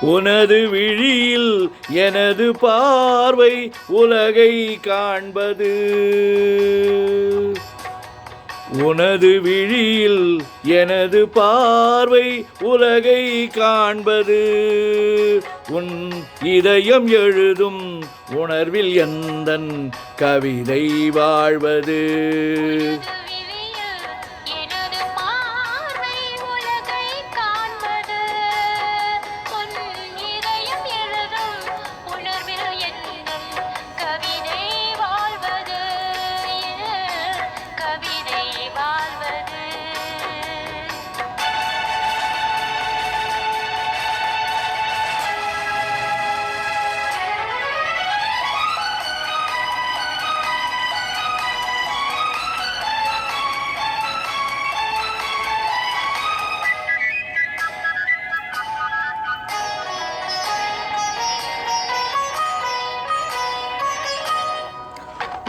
உனது விழியில் எனது பார்வை உலகை காண்பது. உனது விழியில் எனது பார்வை உலகை காண்பது. உன் இதயம் எழுதும் உணர்வில் எந்தன் கவிதை வாழ்வது.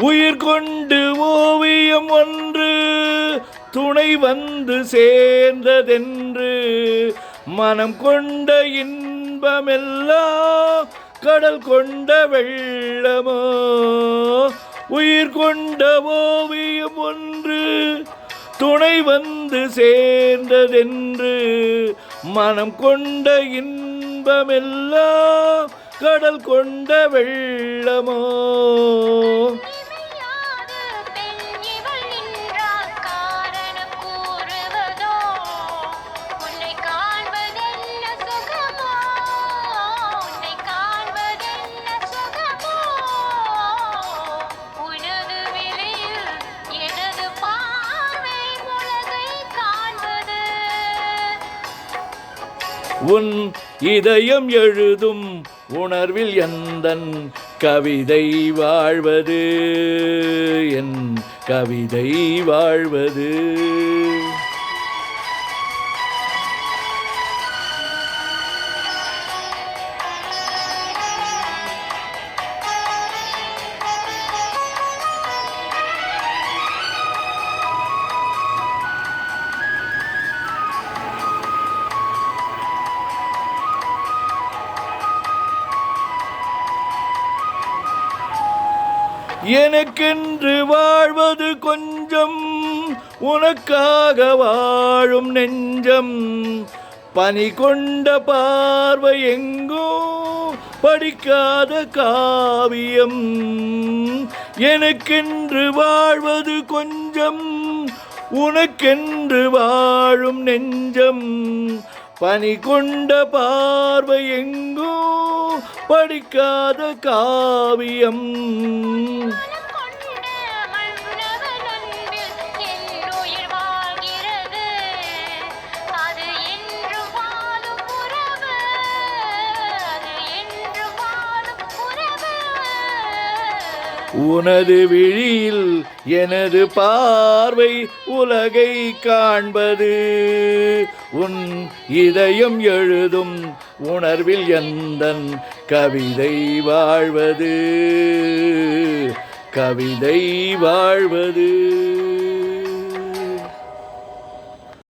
உயிர் கொண்டு ஓவியம் ஒன்று துணை வந்து சேர்ந்ததென்று மனம் கொண்ட இன்பமெல்லாம் கடல் கொண்ட வெள்ளமோ. உயிர் கொண்ட ஓவியம் ஒன்று துணை வந்து சேர்ந்ததென்று மனம் கொண்ட இன்பமெல்லாம் கடல் கொண்ட வெள்ளமோ. உன் இதயம் எழுதும் உணர்வில் எந்தன் கவிதை வாழ்வது. என் கவிதை வாழ்வது. எனக்கென்று வாழ்வது கொஞ்சம், உனக்காக வாழும் நெஞ்சம். பனி கொண்ட பார்வை எங்கோ படிக்காத காவியம். எனக்கென்று வாழ்வது கொஞ்சம், உனக்கென்று வாழும் நெஞ்சம். பனி கொண்ட பார்வை எங்கோ படிக்காத காவியம். உனது விழியில் எனது பார்வை உலகை காண்பது. உன் இதயம் எழுதும் உணர்வில் எந்தன் கவிதை வாழ்வது. கவிதை வாழ்வது.